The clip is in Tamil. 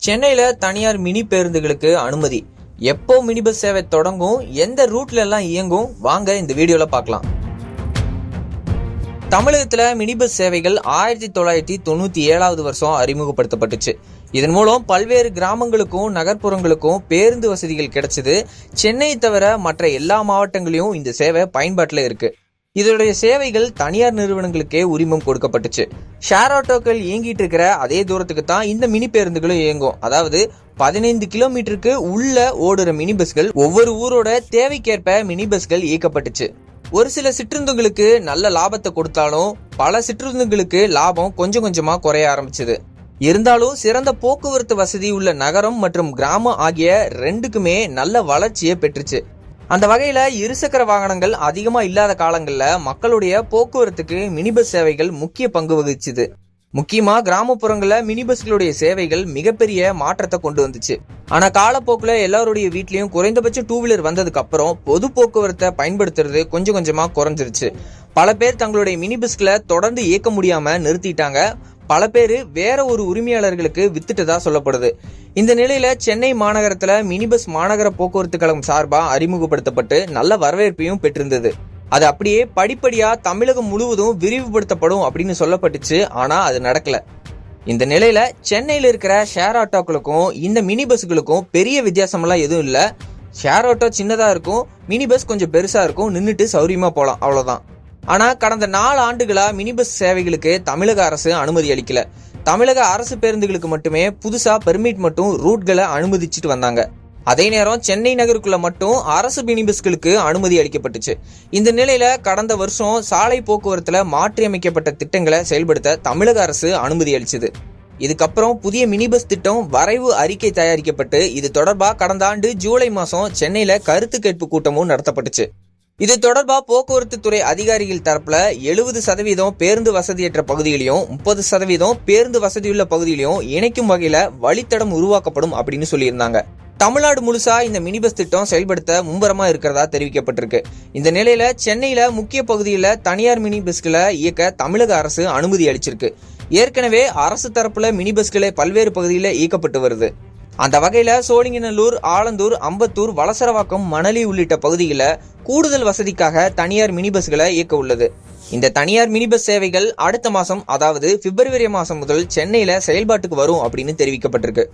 சென்னையில தனியார் மினி பேருந்துகளுக்கு அனுமதி. எப்போ மினி பஸ் சேவை தொடங்கும், எந்த ரூட்ல எல்லாம் இயங்கும், வாங்க இந்த வீடியோல பார்க்கலாம். தமிழகத்துல மினி பஸ் சேவைகள் 1997 வருஷம் அறிமுகப்படுத்தப்பட்டுச்சு. இதன் மூலம் பல்வேறு கிராமங்களுக்கும் நகர்ப்புறங்களுக்கும் பேருந்து வசதிகள் கிடைச்சது. சென்னை தவிர மற்ற எல்லா மாவட்டங்களிலும் இந்த சேவை பயன்பாட்டில் இருக்கு. இதனுடைய சேவைகள் தனியார் நிறுவனங்களுக்கே உரிமம் கொடுக்கப்பட்டுச்சு. ஷேர் ஆட்டோக்கள் இயங்கிட்டு இருக்கிற அதே தூரத்துக்கு தான் இந்த மினி பேருந்துகளும் இயங்கும். அதாவது 15 கிலோமீட்டருக்கு உள்ள ஓடுற மினி பஸ்கள், ஒவ்வொரு ஊரோட தேவைக்கேற்ப மினி பஸ்கள் இயக்கப்பட்டுச்சு. ஒரு சில சிற்றுந்துங்களுக்கு நல்ல லாபத்தை கொடுத்தாலும் பல சிற்றுந்துங்களுக்கு லாபம் கொஞ்சம் கொஞ்சமா குறைய ஆரம்பிச்சது. இருந்தாலும் சிறந்த போக்குவரத்து வசதி உள்ள நகரம் மற்றும் கிராமம் ஆகிய ரெண்டுக்குமே நல்ல வளர்ச்சியை பெற்றுச்சு. அந்த வகையில இருசக்கர வாகனங்கள் அதிகமா இல்லாத காலங்கள்ல மக்களுடைய போக்குவரத்துக்கு மினி பஸ் சேவைகள் முக்கிய பங்கு வகிச்சுது. முக்கியமா கிராமப்புறங்கள்ல மினி பஸ்களுடைய சேவைகள் மிகப்பெரிய மாற்றத்தை கொண்டு வந்துச்சு. ஆனா காலப்போக்குல எல்லாருடைய வீட்லயும் குறைந்தபட்ச 2 வீலர் வந்ததுக்கு அப்புறம் பொது போக்குவரத்தை பயன்படுத்துறது கொஞ்சம் கொஞ்சமா குறைஞ்சிருச்சு. பல பேர் தங்களுடைய மினி பஸ்களை தொடர்ந்து இயக்க முடியாம நிறுத்திட்டாங்க. பல பேர் வேற ஒரு உரிமையாளர்களுக்கு வித்துட்டதா சொல்லப்படுது. இந்த நிலையில சென்னை மாநகரத்துல மினி பஸ் மாநகர போக்குவரத்து கழகம் சார்பா அறிமுகப்படுத்தப்பட்டு நல்ல வரவேற்பையும் பெற்றிருந்தது. அது அப்படியே படிப்படியா தமிழகம் முழுவதும் விரிவுபடுத்தப்படும் அப்படின்னு சொல்லப்பட்டுச்சு. ஆனா அது நடக்கல. இந்த நிலையில சென்னையில இருக்கிற ஷேர் ஆட்டோக்களுக்கும் இந்த மினி பஸ்களுக்கும் பெரிய வித்தியாசம் எல்லாம் எதுவும் இல்ல. ஷேர் ஆட்டோ சின்னதா இருக்கும், மினி பஸ் கொஞ்சம் பெருசா இருக்கும், நின்னுட்டு சௌரியமா போலாம், அவ்வளவுதான். ஆனா கடந்த 4 ஆண்டுகளா மினி பஸ் சேவைகளுக்கு தமிழக அரசு அனுமதி அளிக்கல. தமிழக அரசு பேருந்துகளுக்கு மட்டுமே புதுசா பெர்மிட் மற்றும் ரூட்களை அனுமதிச்சுட்டு வந்தாங்க. அதே நேரம் சென்னை நகருக்குள்ள மட்டும் அரசு மினி பஸ்களுக்கு அனுமதி அளிக்கப்பட்டுச்சு. இந்த நிலையில கடந்த வருஷம் சாலை போக்குவரத்துல மாற்றி அமைக்கப்பட்ட திட்டங்களை செயல்படுத்த தமிழக அரசு அனுமதி அளிச்சது. இதுக்கப்புறம் புதிய மினி பஸ் திட்டம் வரைவு அறிக்கை தயாரிக்கப்பட்டு இது தொடர்பா கடந்த ஆண்டு ஜூலை மாசம் சென்னையில கருத்து கேட்பு கூட்டமும் நடத்தப்பட்டுச்சு. இது தொடர்பா போக்குவரத்து துறை அதிகாரிகள் தரப்புல 70% பேருந்து வசதியற்ற பகுதிகளையும் 30% பேருந்து வசதியுள்ள பகுதிகளையும் இணைக்கும் வகையில வழித்தடம் உருவாக்கப்படும் அப்படின்னு சொல்லியிருந்தாங்க. தமிழ்நாடு முழுசா இந்த மினி பஸ் திட்டம் செயல்படுத்த மும்பரமா இருக்கிறதா தெரிவிக்கப்பட்டிருக்கு. இந்த நிலையில சென்னையில முக்கிய பகுதியில தனியார் மினி பஸ்களை இயக்க தமிழக அரசு அனுமதி அளிச்சிருக்கு. ஏற்கனவே அரசு தரப்புல மினி பஸ்களை பல்வேறு பகுதியில இயக்கப்பட்டு வருது. அந்த வகையில சோழிங்கநல்லூர், ஆலந்தூர், அம்பத்தூர், வலசரவாக்கம், மணலி உள்ளிட்ட பகுதிகளில் கூடுதல் வசதிக்காக தனியார் மினி பஸ்களை இயக்க உள்ளது. இந்த தனியார் மினி பஸ் சேவைகள் அடுத்த மாசம், அதாவது பிப்ரவரி மாசம் முதல் சென்னையில செயல்பாட்டுக்கு வரும் அப்படின்னு தெரிவிக்கப்பட்டிருக்கு.